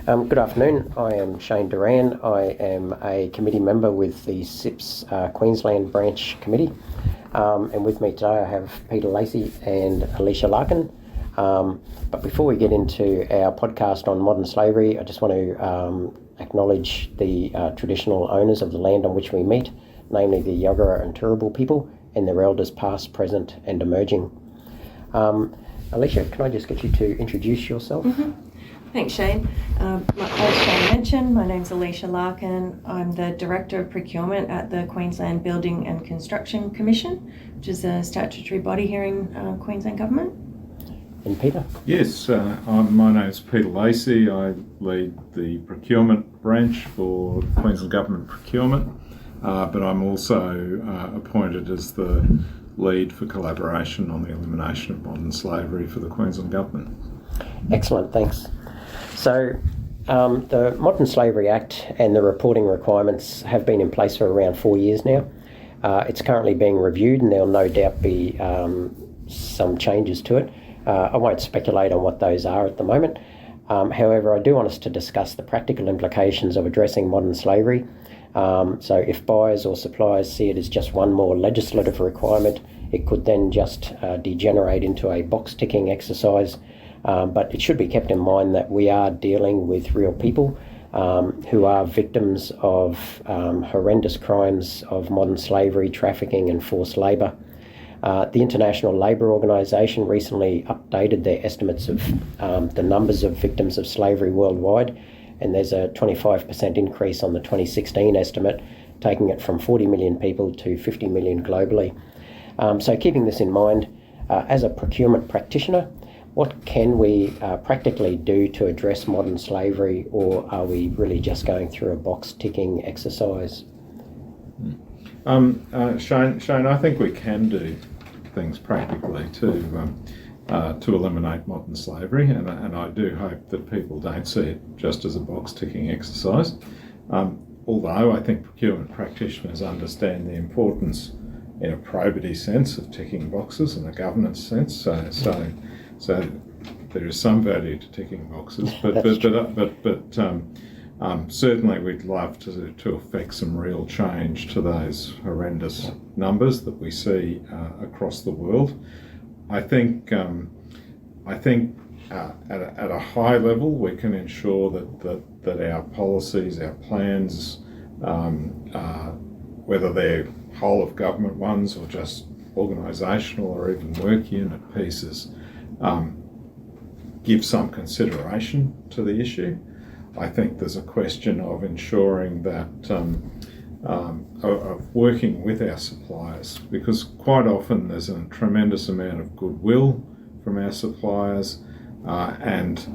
Good afternoon. I am Shane Duran. I am a committee member with the CIPS Queensland Branch Committee. And with me today I have Peter Lacey and Alisha Larkin. But before we get into our podcast on modern slavery, I just want to acknowledge the traditional owners of the land on which we meet, namely the Yagara and Turrbal people and their elders past, present and emerging. Alisha, can I just get you to introduce yourself? Mm-hmm. Thanks, Shane. As Shane mentioned, my name's Alisha Larkin. I'm the Director of Procurement at the Queensland Building and Construction Commission, which is a statutory body here in Queensland Government. And Peter? Yes, my name's Peter Lacey. I lead the procurement branch for Queensland Government Procurement, but I'm also appointed as the lead for collaboration on the elimination of modern slavery for the Queensland Government. Excellent, thanks. So the Modern Slavery Act and the reporting requirements have been in place for around 4 years now. It's currently being reviewed and there'll no doubt be some changes to it. I won't speculate on what those are at the moment. However, I do want us to discuss the practical implications of addressing modern slavery. So if buyers or suppliers see it as just one more legislative requirement, it could then just degenerate into a box-ticking exercise. But it should be kept in mind that we are dealing with real people who are victims of horrendous crimes of modern slavery, trafficking and forced labour. The International Labour Organization recently updated their estimates of the numbers of victims of slavery worldwide, and there's a 25% increase on the 2016 estimate, taking it from 40 million people to 50 million globally. So keeping this in mind, as a procurement practitioner, what can we practically do to address modern slavery, or are we really just going through a box-ticking exercise? Shane, I think we can do things practically to eliminate modern slavery, and I do hope that people don't see it just as a box-ticking exercise. Although I think procurement practitioners understand the importance in a probity sense of ticking boxes and a governance sense. So there is some value to ticking boxes, but certainly we'd love to effect some real change to those horrendous numbers that we see across the world. I think at a high level we can ensure that our policies, our plans, whether they're whole of government ones or just organisational or even work unit pieces, give some consideration to the issue. I think there's a question of ensuring that, of working with our suppliers, because quite often there's a tremendous amount of goodwill from our suppliers, and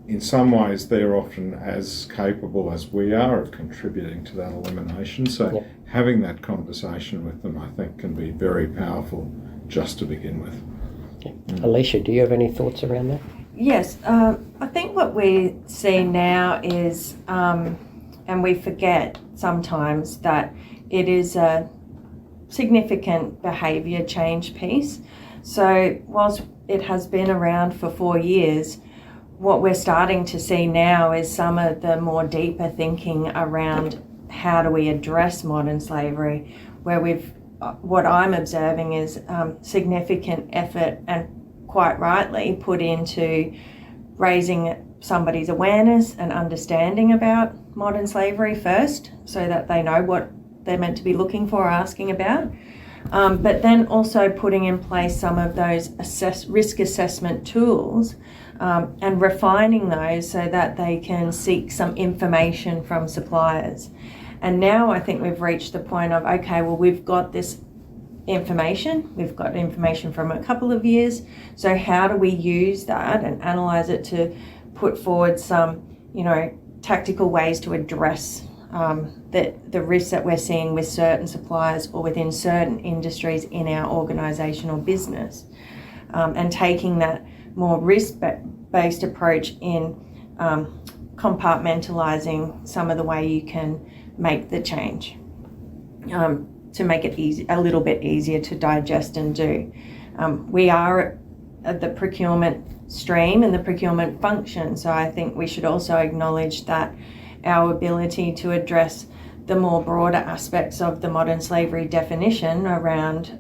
in some ways they're often as capable as we are of contributing to that elimination. So having that conversation with them, I think, can be very powerful just to begin with. Alisha, do you have any thoughts around that? Yes, I think what we see now is, and we forget sometimes, that it is a significant behaviour change piece. So whilst it has been around for 4 years, what we're starting to see now is some of the more deeper thinking around how do we address modern slavery, where what I'm observing is significant effort, and quite rightly put into raising somebody's awareness and understanding about modern slavery first, so that they know what they're meant to be looking for or asking about. But then also putting in place some of those risk assessment tools and refining those so that they can seek some information from suppliers. And now I think we've reached the point of, okay, well, we've got this information. We've got information from a couple of years. So how do we use that and analyse it to put forward some, tactical ways to address the risks that we're seeing with certain suppliers or within certain industries in our organisation or business, and taking that more risk-based approach in compartmentalising some of the way you can make the change, to make it a little bit easier to digest and do. We are the procurement stream and the procurement function. So I think we should also acknowledge that our ability to address the more broader aspects of the modern slavery definition around,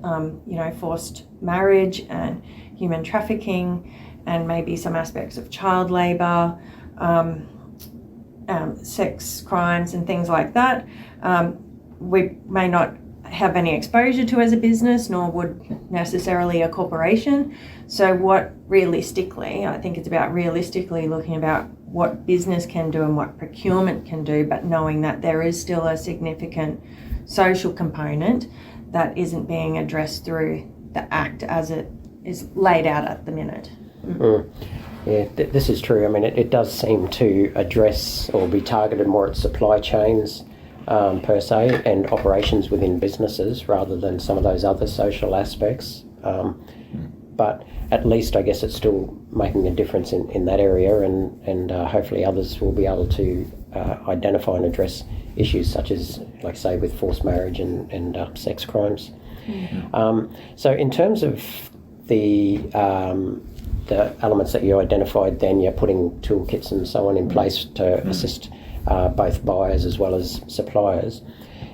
forced marriage and human trafficking, and maybe some aspects of child labour, sex crimes and things like that, we may not have any exposure to as a business, nor would necessarily a corporation. So what realistically, I think it's about realistically looking about what business can do and what procurement can do, but knowing that there is still a significant social component that isn't being addressed through the Act as it is laid out at the minute. Yeah, this is true. I mean, it does seem to address or be targeted more at supply chains per se and operations within businesses rather than some of those other social aspects. But at least I guess it's still making a difference in that area, and hopefully others will be able to identify and address issues such as, like say, with forced marriage and sex crimes. So in terms of the elements that you identified, then you're putting toolkits and so on in place to assist both buyers as well as suppliers.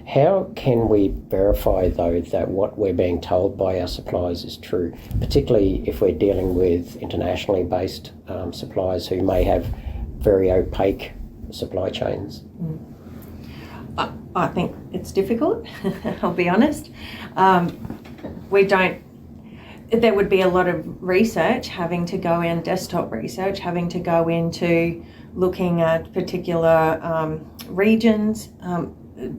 How can we verify, though, that what we're being told by our suppliers is true, particularly if we're dealing with internationally based suppliers who may have very opaque supply chains? I think it's difficult, I'll be honest. There would be a lot of research having to go in, desktop research, having to go into looking at particular regions,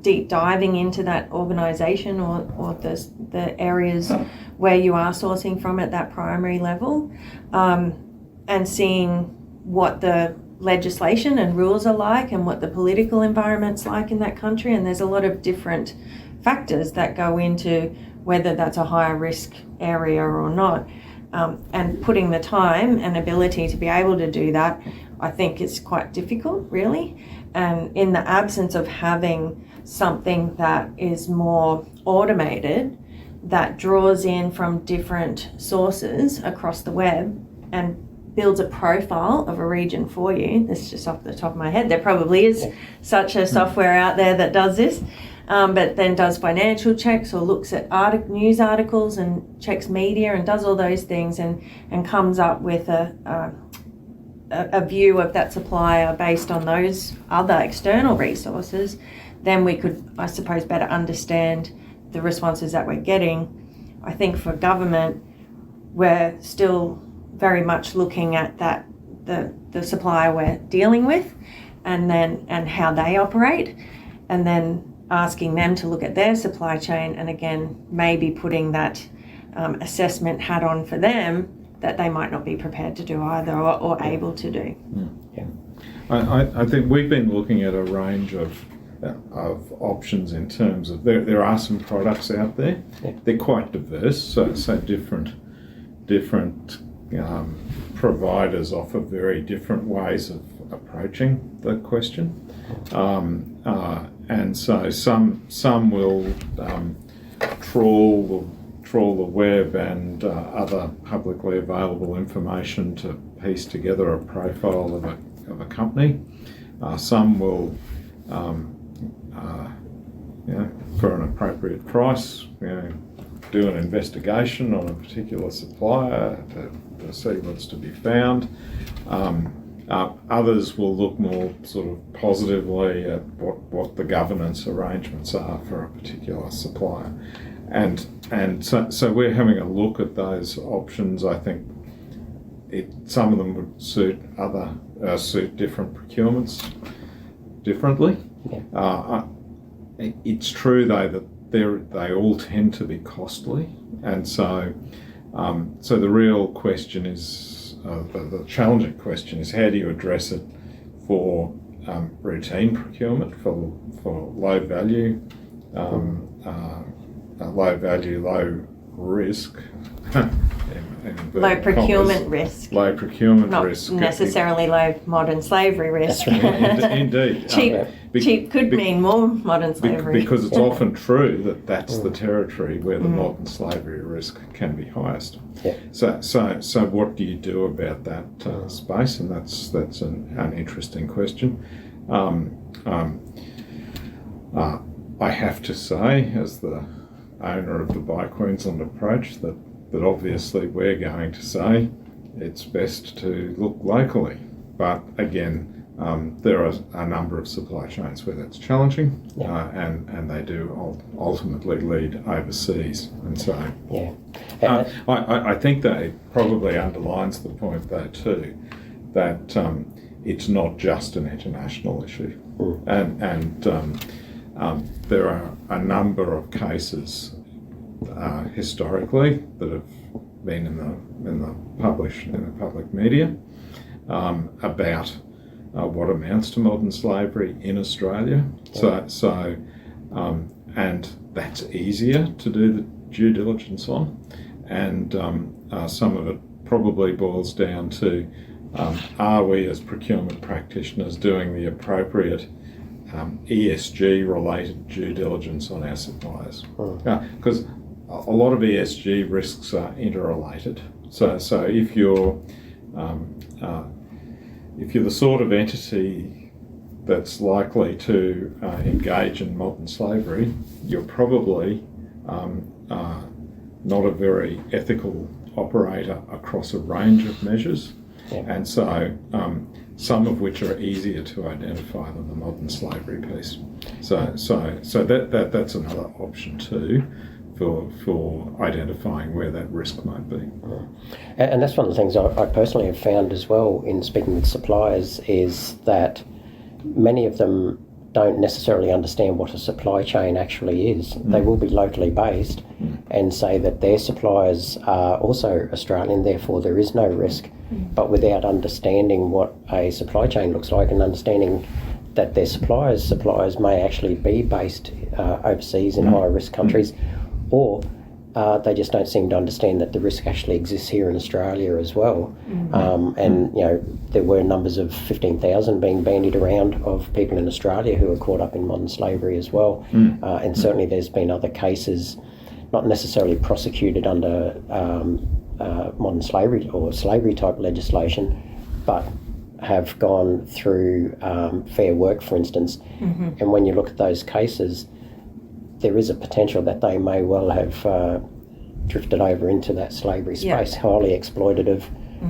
deep diving into that organisation or the areas where you are sourcing from at that primary level, and seeing what the legislation and rules are like and what the political environment's like in that country. And there's a lot of different factors that go into whether that's a higher risk area or not. And putting the time and ability to be able to do that, I think is quite difficult, really. And in the absence of having something that is more automated, that draws in from different sources across the web and builds a profile of a region for you. This is just off the top of my head. There probably is such a software out there that does this, but then does financial checks or looks at news articles and checks media and does all those things and comes up with a view of that supplier based on those other external resources. Then we could, I suppose, better understand the responses that we're getting. I think for government, we're still very much looking at that the supplier we're dealing with and how they operate, and then asking them to look at their supply chain, and again maybe putting that assessment hat on for them that they might not be prepared to do either or able to do. Yeah. I think we've been looking at a range of options in terms of there are some products out there. Yeah. They're quite diverse, so different providers offer very different ways of approaching the question, and so some will trawl the web and other publicly available information to piece together a profile of a company. Some will, for an appropriate price, do an investigation on a particular supplier to see what's to be found. Others will look more sort of positively at what the governance arrangements are for a particular supplier. And so we're having a look at those options. I think some of them would suit different procurements differently. Yeah. It's true though that they all tend to be costly, and so the real question is, the challenging question is, how do you address it for routine procurement, for low value, low risk low procurement risk. Low procurement Not risk. necessarily low modern slavery risk. That's right. Indeed. Cheap could mean more modern slavery. Because it's often true that that's the territory where the modern slavery risk can be highest. Yeah. So what do you do about that space? And that's an interesting question. I have to say, as the owner of the Buy Queensland approach, that obviously we're going to say it's best to look locally. But again, there are a number of supply chains where that's challenging, and they do ultimately lead overseas. And so I think that it probably underlines the point, though, too, that it's not just an international issue. And there are a number of cases historically that have been in the public media about what amounts to modern slavery in Australia. And that's easier to do the due diligence on, and some of it probably boils down to are we as procurement practitioners doing the appropriate ESG related due diligence on our suppliers? Because a lot of ESG risks are interrelated. So if you're the sort of entity that's likely to engage in modern slavery, you're probably not a very ethical operator across a range of measures. And so some of which are easier to identify than the modern slavery piece. So that's another option too for identifying where that risk might be. And that's one of the things I personally have found as well in speaking with suppliers, is that many of them don't necessarily understand what a supply chain actually is. They will be locally based and say that their suppliers are also Australian, therefore there is no risk. But without understanding what a supply chain looks like and understanding that their suppliers may actually be based overseas in higher risk countries, or they just don't seem to understand that the risk actually exists here in Australia as well. And there were numbers of 15,000 being bandied around of people in Australia who were caught up in modern slavery as well. And certainly there's been other cases, not necessarily prosecuted under modern slavery or slavery type legislation, but have gone through Fair Work, for instance. And when you look at those cases, there is a potential that they may well have drifted over into that slavery space, highly exploitative,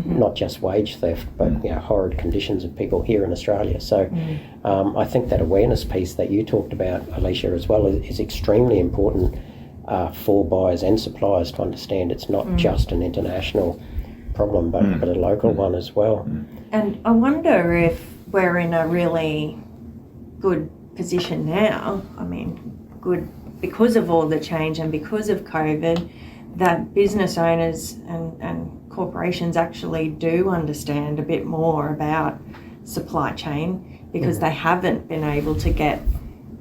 not just wage theft, but horrid conditions of people here in Australia. So I think that awareness piece that you talked about, Alisha, as well, is extremely important for buyers and suppliers to understand. It's not just an international problem, but a local one as well. And I wonder if we're in a really good position now, good because of all the change and because of COVID, that business owners and corporations actually do understand a bit more about supply chain, because they haven't been able to get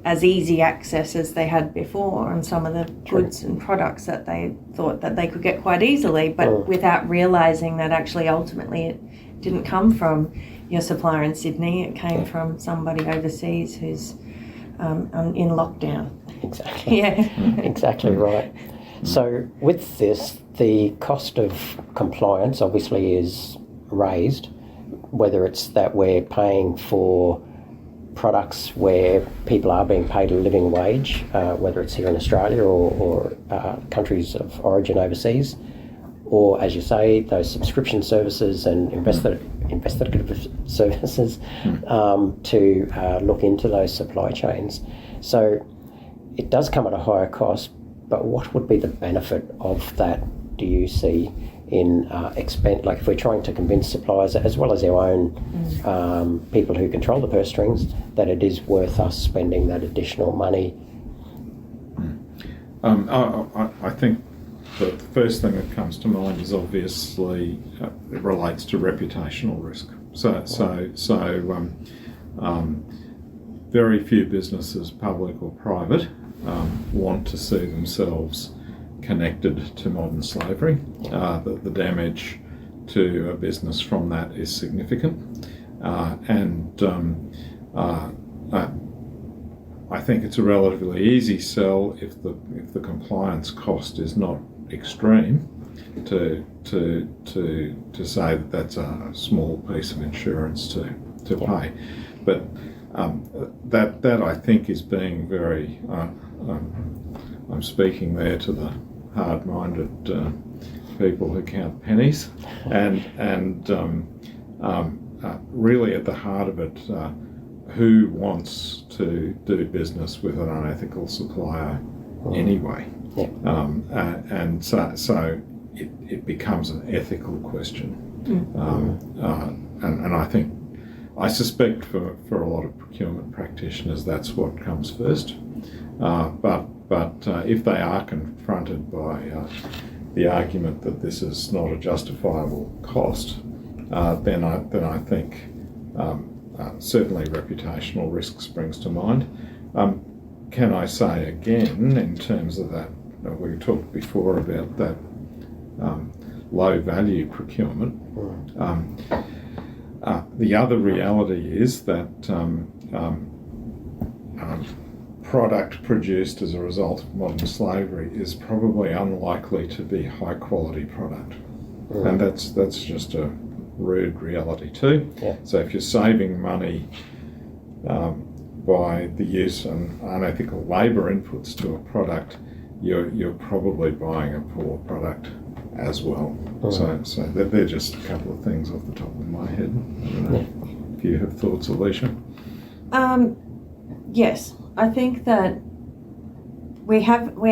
as easy access as they had before on some of the goods and products that they thought that they could get quite easily, but without realising that actually ultimately it didn't come from your supplier in Sydney, it came from somebody overseas who's in lockdown. Exactly. Yeah. Exactly right. So with this, the cost of compliance obviously is raised, whether it's that we're paying for products where people are being paid a living wage, whether it's here in Australia or countries of origin overseas, or, as you say, those subscription services and investigative services to look into those supply chains. So it does come at a higher cost, but what would be the benefit of that, do you see, in expense? Like if we're trying to convince suppliers, as well as our own people who control the purse strings, that it is worth us spending that additional money? I think the first thing that comes to mind is obviously it relates to reputational risk. Very few businesses, public or private, want to see themselves connected to modern slavery. The damage to a business from that is significant, and I think it's a relatively easy sell if the compliance cost is not extreme to say that that's a small piece of insurance to pay, but that I think is being very. I'm speaking there to the hard-minded people who count pennies, and really at the heart of it, who wants to do business with an unethical supplier anyway? Yeah. And so it becomes an ethical question, and I suspect for a lot of procurement practitioners that's what comes first. But if they are confronted by the argument that this is not a justifiable cost, then I think certainly reputational risk springs to mind. Can I say again, in terms of that, we talked before about that low value procurement. The other reality is that product produced as a result of modern slavery is probably unlikely to be high quality product, and that's just a rude reality too. Yeah. So if you're saving money by the use of unethical labour inputs to a product, you're probably buying a poor product as well. So they're just a couple of things off the top of my head. I don't know if you have thoughts, Alisha. Yes, I think that we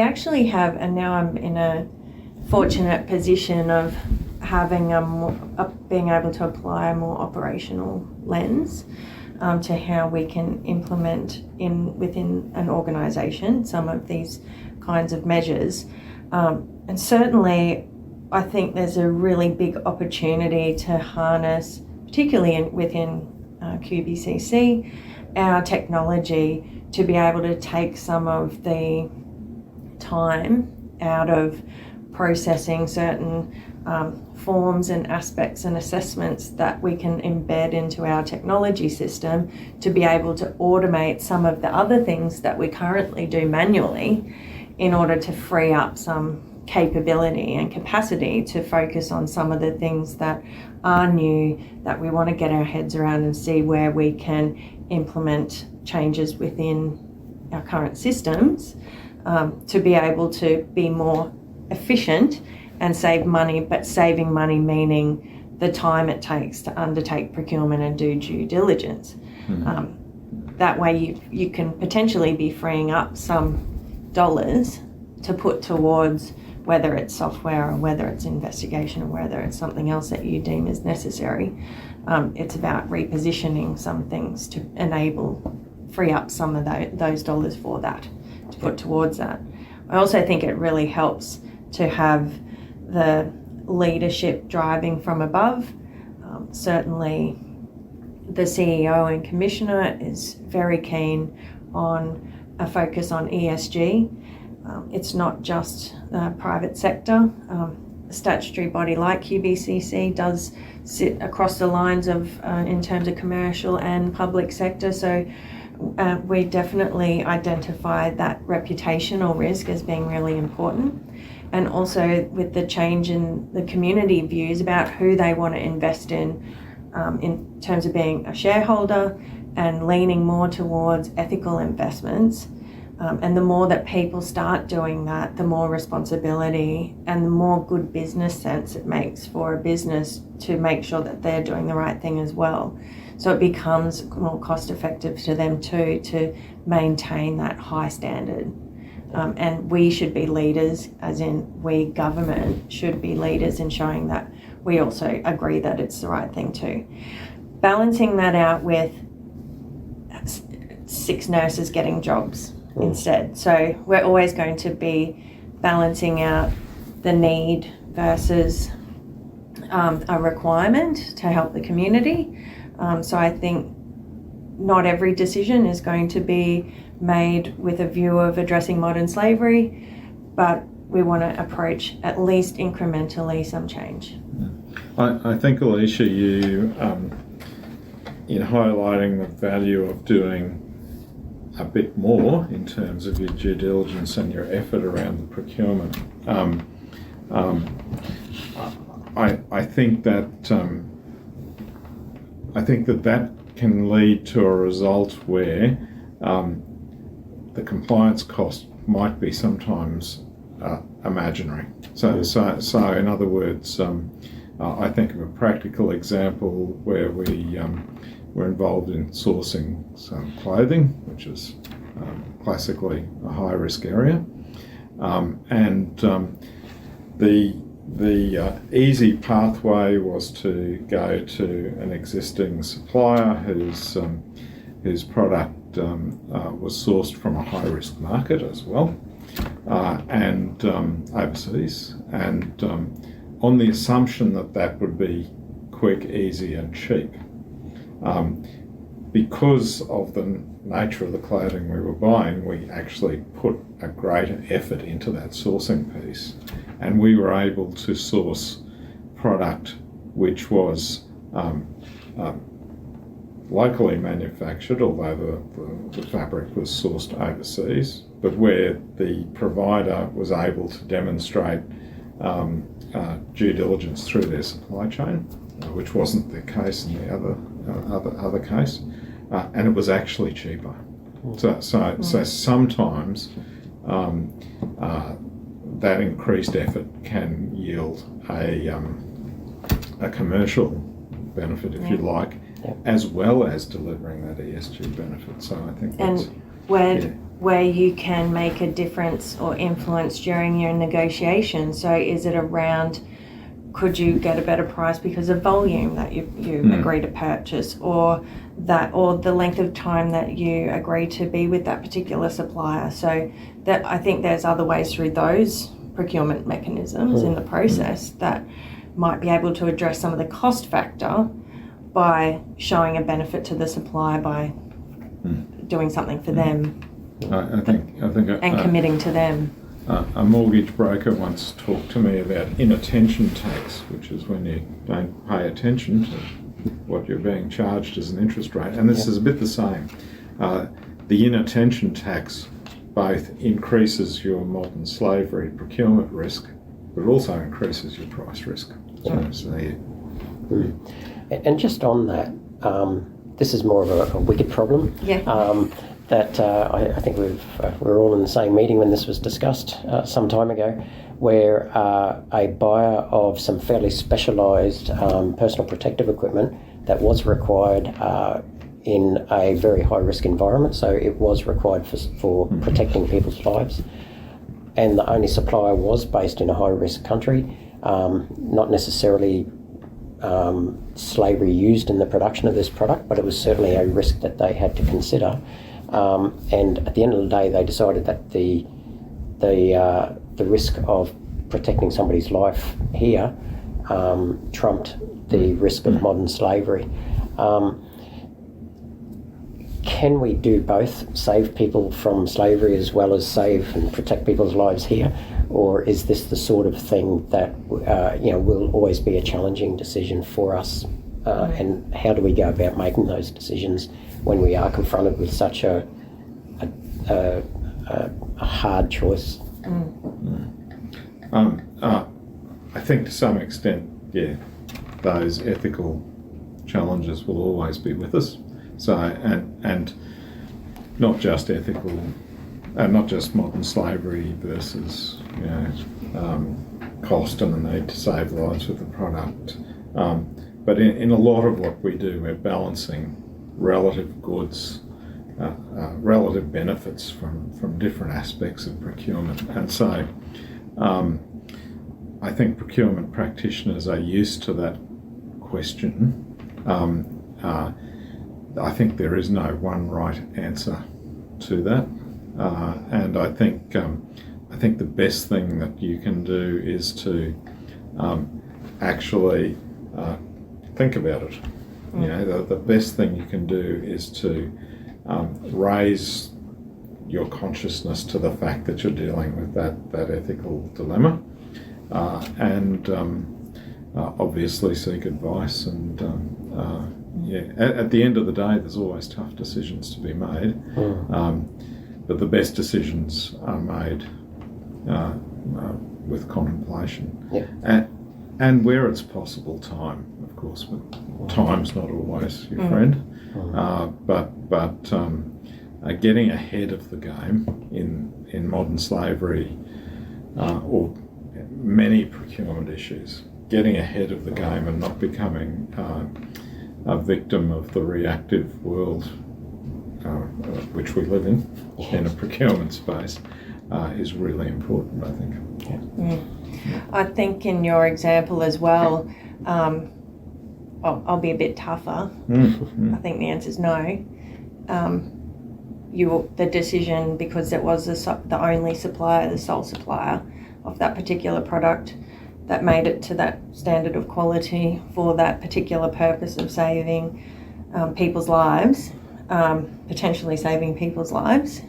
actually have, and now I'm in a fortunate position of having being able to apply a more operational lens to how we can implement within an organisation some of these kinds of measures, and certainly I think there's a really big opportunity to harness, particularly within QBCC, our technology to be able to take some of the time out of processing certain forms and aspects and assessments that we can embed into our technology system to be able to automate some of the other things that we currently do manually in order to free up some capability and capacity to focus on some of the things that are new, that we want to get our heads around and see where we can implement changes within our current systems to be able to be more efficient and save money, but saving money meaning the time it takes to undertake procurement and do due diligence. That way you can potentially be freeing up some dollars to put towards whether it's software or whether it's investigation or whether it's something else that you deem is necessary. It's about repositioning some things to free up some of those dollars for that, to put towards that. I also think it really helps to have the leadership driving from above. Certainly the CEO and Commissioner is very keen on a focus on ESG. It's not just the private sector. A statutory body like QBCC does sit across the lines of in terms of commercial and public sector, so we definitely identify that reputational risk as being really important, and also with the change in the community views about who they want to invest in terms of being a shareholder and leaning more towards ethical investments. And the more that people start doing that, the more responsibility and the more good business sense it makes for a business to make sure that they're doing the right thing as well. So it becomes more cost effective to them too to maintain that high standard. And we should be leaders, as in we government should be leaders in showing that we also agree that it's the right thing too. Balancing that out with 6 nurses getting jobs instead. So we're always going to be balancing out the need versus a requirement to help the community. So I think not every decision is going to be made with a view of addressing modern slavery, but we want to approach at least incrementally some change. I think, Alisha, you, in highlighting the value of doing a bit more in terms of your due diligence and your effort around the procurement, I think that can lead to a result where the compliance cost might be sometimes imaginary. So in other words, I think of a practical example where we were involved in sourcing some clothing, which is classically a high risk area, and the easy pathway was to go to an existing supplier whose product was sourced from a high risk market as well, and overseas, and on the assumption that that would be quick, easy and cheap. Because of the nature of the clothing we were buying, we actually put a greater effort into that sourcing piece, and we were able to source product which was locally manufactured, although the fabric was sourced overseas, but where the provider was able to demonstrate due diligence through their supply chain, which wasn't the case in the other case, and it was actually cheaper. So sometimes that increased effort can yield a commercial benefit, if you like, as well as delivering that ESG benefit. So I think that's... And where you can make a difference or influence during your negotiation. So is it around, could you get a better price because of volume that you agree to purchase, or the length of time that you agree to be with that particular supplier? So that, I think there's other ways through those procurement mechanisms in the process that might be able to address some of the cost factor by showing a benefit to the supplier by doing something for them. I think and committing to them. A mortgage broker once talked to me about inattention tax, which is when you don't pay attention to what you're being charged as an interest rate. And this is a bit the same. The inattention tax both increases your modern slavery procurement risk, but it also increases your price risk. And just on that, this is more of a wicked problem. That I think we were all in the same meeting when this was discussed some time ago, where a buyer of some fairly specialised personal protective equipment that was required in a very high risk environment, so it was required for protecting people's lives, and the only supplier was based in a high risk country, not necessarily slavery used in the production of this product, but it was certainly a risk that they had to consider. And at the end of the day, they decided that the risk of protecting somebody's life here trumped the risk of modern slavery. Can we do both, save people from slavery as well as save and protect people's lives here? Or is this the sort of thing that will always be a challenging decision for us? And how do we go about making those decisions when we are confronted with such a hard choice? I think to some extent, those ethical challenges will always be with us. So, and not just ethical, and not just modern slavery versus cost and the need to save lives with the product. But in a lot of what we do, we're balancing relative goods, relative benefits from different aspects of procurement. And so I think procurement practitioners are used to that question. I think there is no one right answer to that. And I think the best thing that you can do is to actually think about it. The best thing you can do is to raise your consciousness to the fact that you're dealing with that ethical dilemma, and obviously seek advice. And at the end of the day, there's always tough decisions to be made, but the best decisions are made with contemplation, and where it's possible, time, of course, but time's not always your friend. But getting ahead of the game in modern slavery or many procurement issues, getting ahead of the game and not becoming a victim of the reactive world which we live in a procurement space is really important, I think. I think in your example as well, I'll be a bit tougher. I think the answer is no. The decision, because it was the only supplier, the sole supplier of that particular product that made it to that standard of quality for that particular purpose of saving people's lives, potentially saving people's lives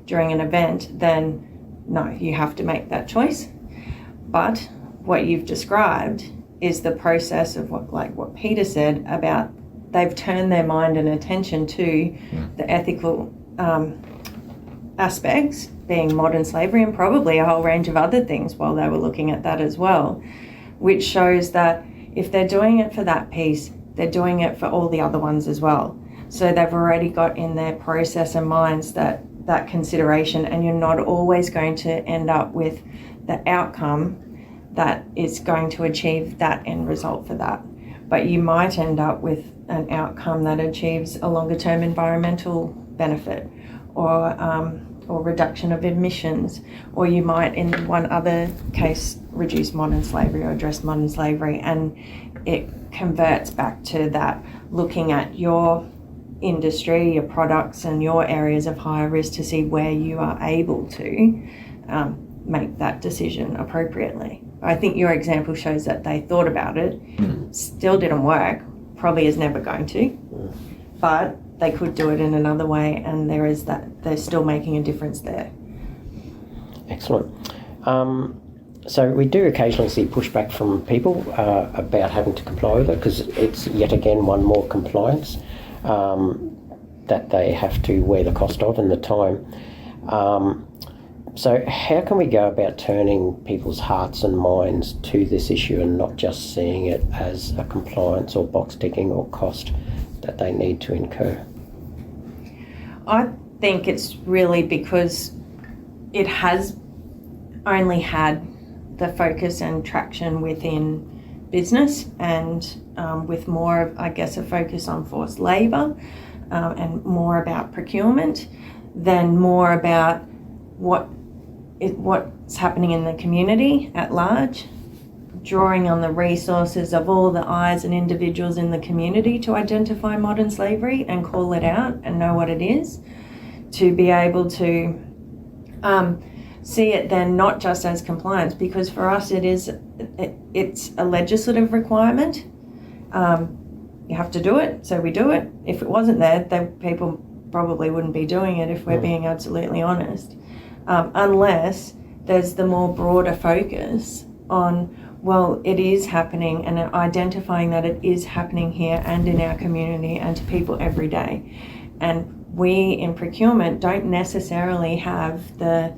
during an event, then no, you have to make that choice. But what you've described is the process of what Peter said about they've turned their mind and attention to the ethical aspects, being modern slavery, and probably a whole range of other things while they were looking at that as well, which shows that if they're doing it for that piece, they're doing it for all the other ones as well. So they've already got in their process and minds that consideration, and you're not always going to end up with the outcome that is going to achieve that end result for that. But you might end up with an outcome that achieves a longer term environmental benefit or reduction of emissions, or you might in one other case reduce modern slavery or address modern slavery, and it converts back to that looking at your industry, your products and your areas of higher risk to see where you are able to make that decision appropriately. I think your example shows that they thought about it, still didn't work, probably is never going to, but they could do it in another way, and there is that they're still making a difference there. Excellent. So we do occasionally see pushback from people about having to comply with it, because it's yet again one more compliance that they have to wear the cost of and the time. So how can we go about turning people's hearts and minds to this issue and not just seeing it as a compliance or box ticking or cost that they need to incur? I think it's really because it has only had the focus and traction within business, and with more of, I guess, a focus on forced labour and more about procurement than more about what's happening in the community at large, drawing on the resources of all the eyes and individuals in the community to identify modern slavery and call it out and know what it is, to be able to see it then not just as compliance, because for us it's a legislative requirement. You have to do it, so we do it. If it wasn't there, then people probably wouldn't be doing it, if we're being absolutely honest. Unless there's the more broader focus on, well, it is happening, and identifying that it is happening here and in our community and to people every day. And we in procurement don't necessarily have the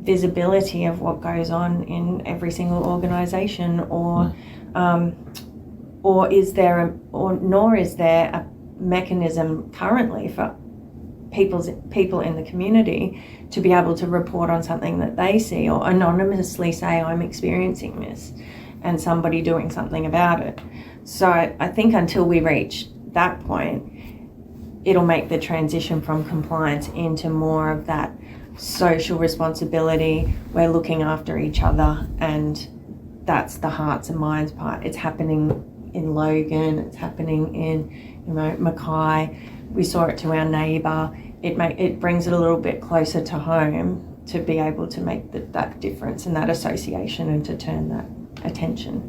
visibility of what goes on in every single organisation, nor is there a mechanism currently for people in the community to be able to report on something that they see, or anonymously say, I'm experiencing this, and somebody doing something about it. So I think until we reach that point, it'll make the transition from compliance into more of that social responsibility. We're looking after each other, and that's the hearts and minds part. It's happening in Logan, it's happening in Mackay. We saw it to our neighbour. It brings it a little bit closer to home to be able to make that difference and that association, and to turn that attention.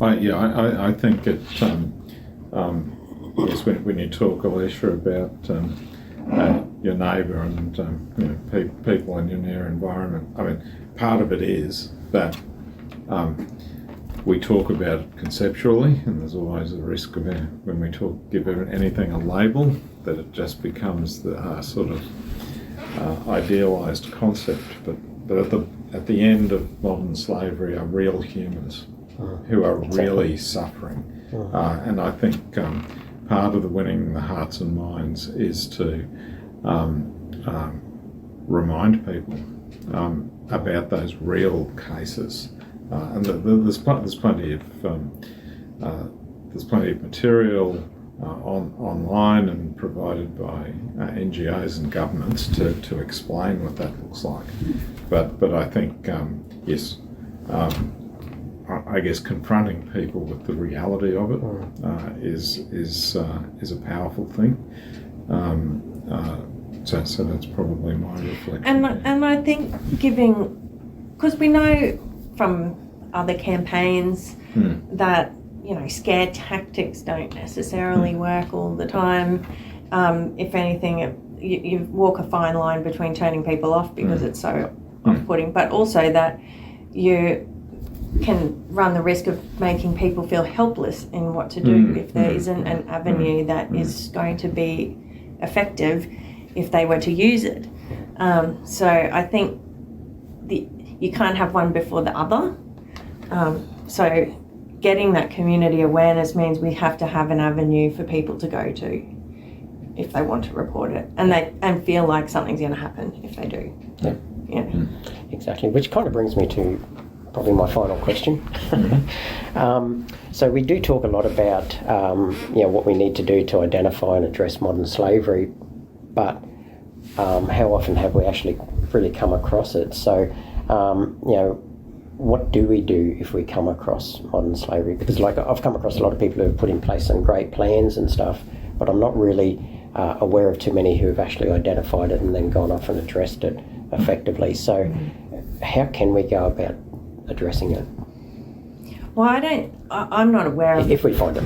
I think it. Yes, when you talk, Alisha, about your neighbour and people in your near environment. I mean, part of it is that we talk about it conceptually, and there's always a risk of when we give anything a label that it just becomes the sort of idealised concept. But at the end of modern slavery are real humans who are really suffering, and I think part of the winning the hearts and minds is to remind people about those real cases. And there's plenty of material online and provided by NGOs and governments to explain what that looks like. But I think yes, I guess confronting people with the reality of it is a powerful thing. So that's probably my reflection. And I think because we know from other campaigns that scare tactics don't necessarily work all the time. If anything, you walk a fine line between turning people off because it's so off-putting, but also that you can run the risk of making people feel helpless in what to do if there isn't an avenue that is going to be effective if they were to use it. So I think you can't have one before the other. So getting that community awareness means we have to have an avenue for people to go to if they want to report it, and feel like something's going to happen if they do. Yeah. Exactly. Which kind of brings me to probably my final question. So we do talk a lot about what we need to do to identify and address modern slavery, but how often have we actually really come across it? So what do we do if we come across modern slavery? Because I've come across a lot of people who have put in place some great plans and stuff, but I'm not really aware of too many who have actually identified it and then gone off and addressed it effectively. So how can we go about addressing it? Well, I'm not aware of... If we find it.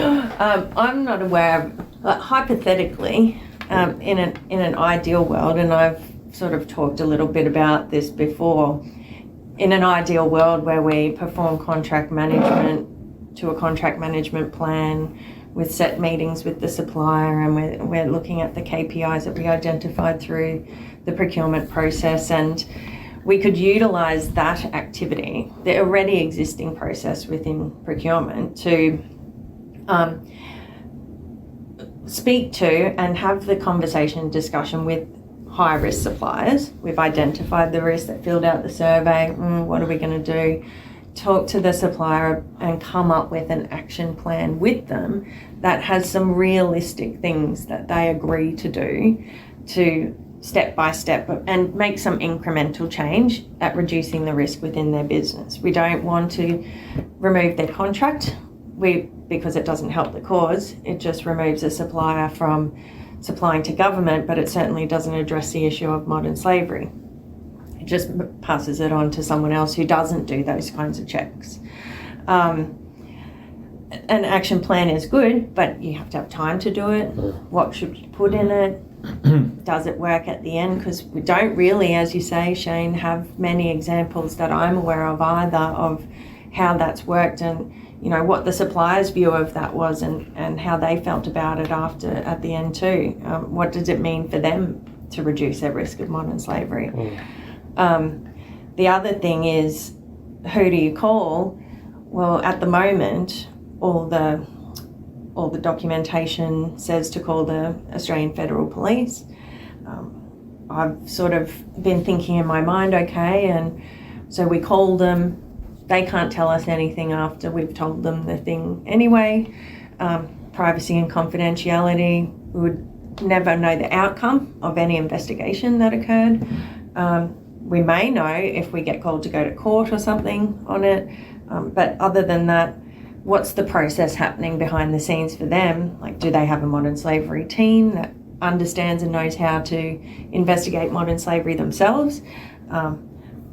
I'm not aware of... hypothetically, in an ideal world, and I've sort of talked a little bit about this before, in an ideal world where we perform contract management to a contract management plan with set meetings with the supplier, and we're looking at the KPIs that we identified through the procurement process, and we could utilise that activity, the already existing process within procurement, to speak to and have the conversation discussion with high risk suppliers. We've identified the risk, that filled out the survey. What are we going to do? Talk to the supplier and come up with an action plan with them that has some realistic things that they agree to do, to step by step, and make some incremental change at reducing the risk within their business. We don't want to remove their contract because it doesn't help the cause. It just removes a supplier from supplying to government, but it certainly doesn't address the issue of modern slavery. It just passes it on to someone else who doesn't do those kinds of checks. An action plan is good, but you have to have time to do it. What should you put in it? Does it work at the end? Because we don't really, as you say, Shane, have many examples that I'm aware of either of how that's worked, and what the supplier's view of that was, and how they felt about it at the end too. What does it mean for them to reduce their risk of modern slavery? The other thing is, who do you call? Well, at the moment, all the documentation says to call the Australian Federal Police. I've sort of been thinking in my mind, okay, and so we call them. They can't tell us anything after we've told them the thing anyway. Privacy and confidentiality. We would never know the outcome of any investigation that occurred. We may know if we get called to go to court or something on it. But other than that, what's the process happening behind the scenes for them? Like, do they have a modern slavery team that understands and knows how to investigate modern slavery themselves?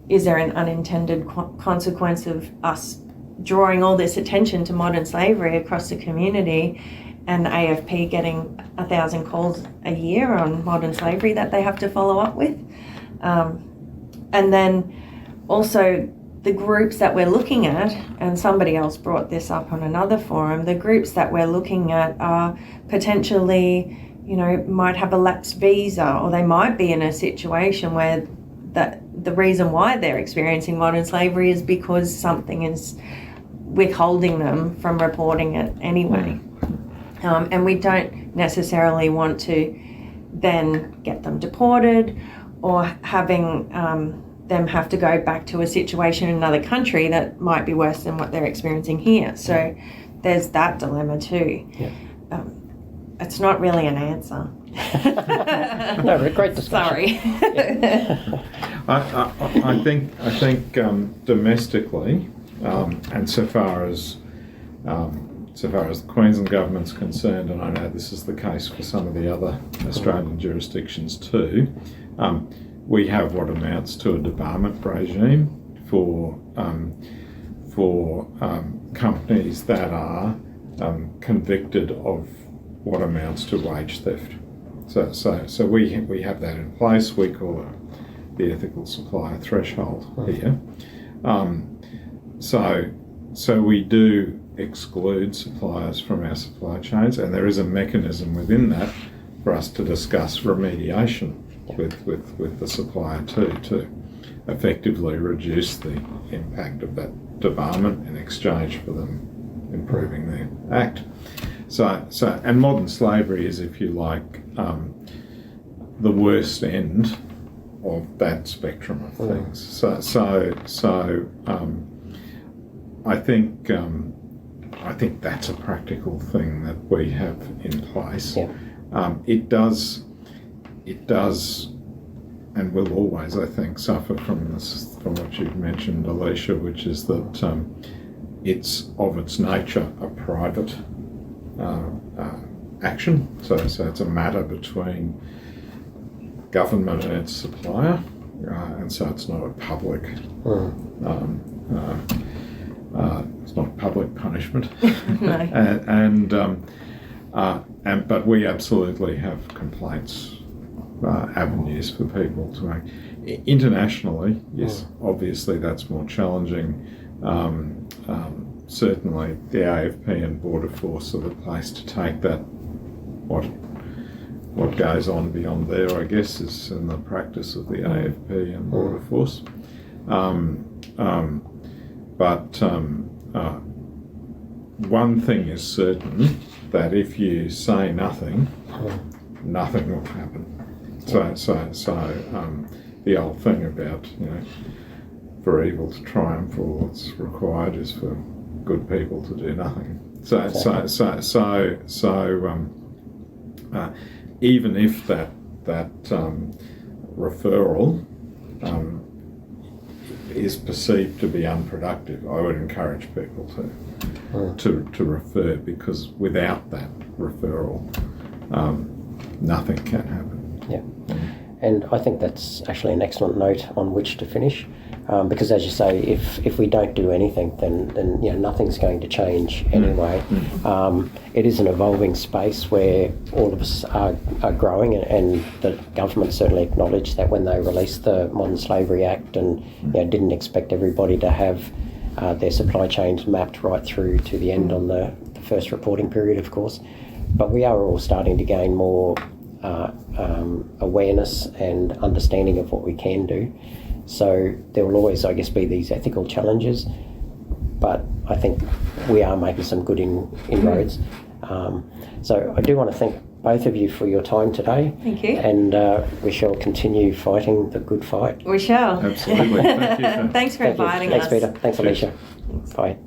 Is there an unintended consequence of us drawing all this attention to modern slavery across the community, and AFP getting 1,000 calls a year on modern slavery that they have to follow up with. And then also the groups that we're looking at, and somebody else brought this up on another forum, the groups that we're looking at are potentially, might have a lapsed visa, or they might be in a situation where the reason why they're experiencing modern slavery is because something is withholding them from reporting it anyway. And we don't necessarily want to then get them deported, or having them have to go back to a situation in another country that might be worse than what they're experiencing here. So there's that dilemma too. Yeah. It's not really an answer. No, but a great discussion. Sorry. I think domestically, and so far as the Queensland government's concerned, and I know this is the case for some of the other Australian jurisdictions too, we have what amounts to a debarment regime for companies that are convicted of what amounts to wage theft. So we have that in place. We call it the ethical supplier threshold here. So we do exclude suppliers from our supply chains, and there is a mechanism within that for us to discuss remediation with the supplier to effectively reduce the impact of that debarment in exchange for them improving their act. And modern slavery is, if you like, the worst end of that spectrum of things. I think that's a practical thing that we have in place. Yeah. It does, and will always, I think, suffer from what you've mentioned, Alisha, which is that it's of its nature a private action. So it's a matter between government and its supplier, and so it's not a public. It's not public punishment. No. But we absolutely have complaints avenues for people to make. Internationally, yes, obviously that's more challenging. Certainly the AFP and Border Force are the place to take that. What goes on beyond there, I guess, is in the practice of the AFP and Border Force. One thing is certain, that if you say nothing, nothing will happen. So the old thing about, for evil to triumph, all that's required is for good people to do nothing. Even if that referral is perceived to be unproductive, I would encourage people to refer, because without that referral, nothing can happen. Yeah, and I think that's actually an excellent note on which to finish, because as you say, if we don't do anything, then nothing's going to change anyway. It is an evolving space where all of us are growing, and the government certainly acknowledged that when they released the Modern Slavery Act, and didn't expect everybody to have their supply chains mapped right through to the end on the first reporting period, of course. But we are all starting to gain more awareness and understanding of what we can do. So there will always, I guess, be these ethical challenges, but I think we are making some good inroads. So I do want to thank both of you for your time today. Thank you. And we shall continue fighting the good fight. We shall. Absolutely. Thank you. Thanks for inviting us. Thanks, Peter. Thanks, Alisha. Bye.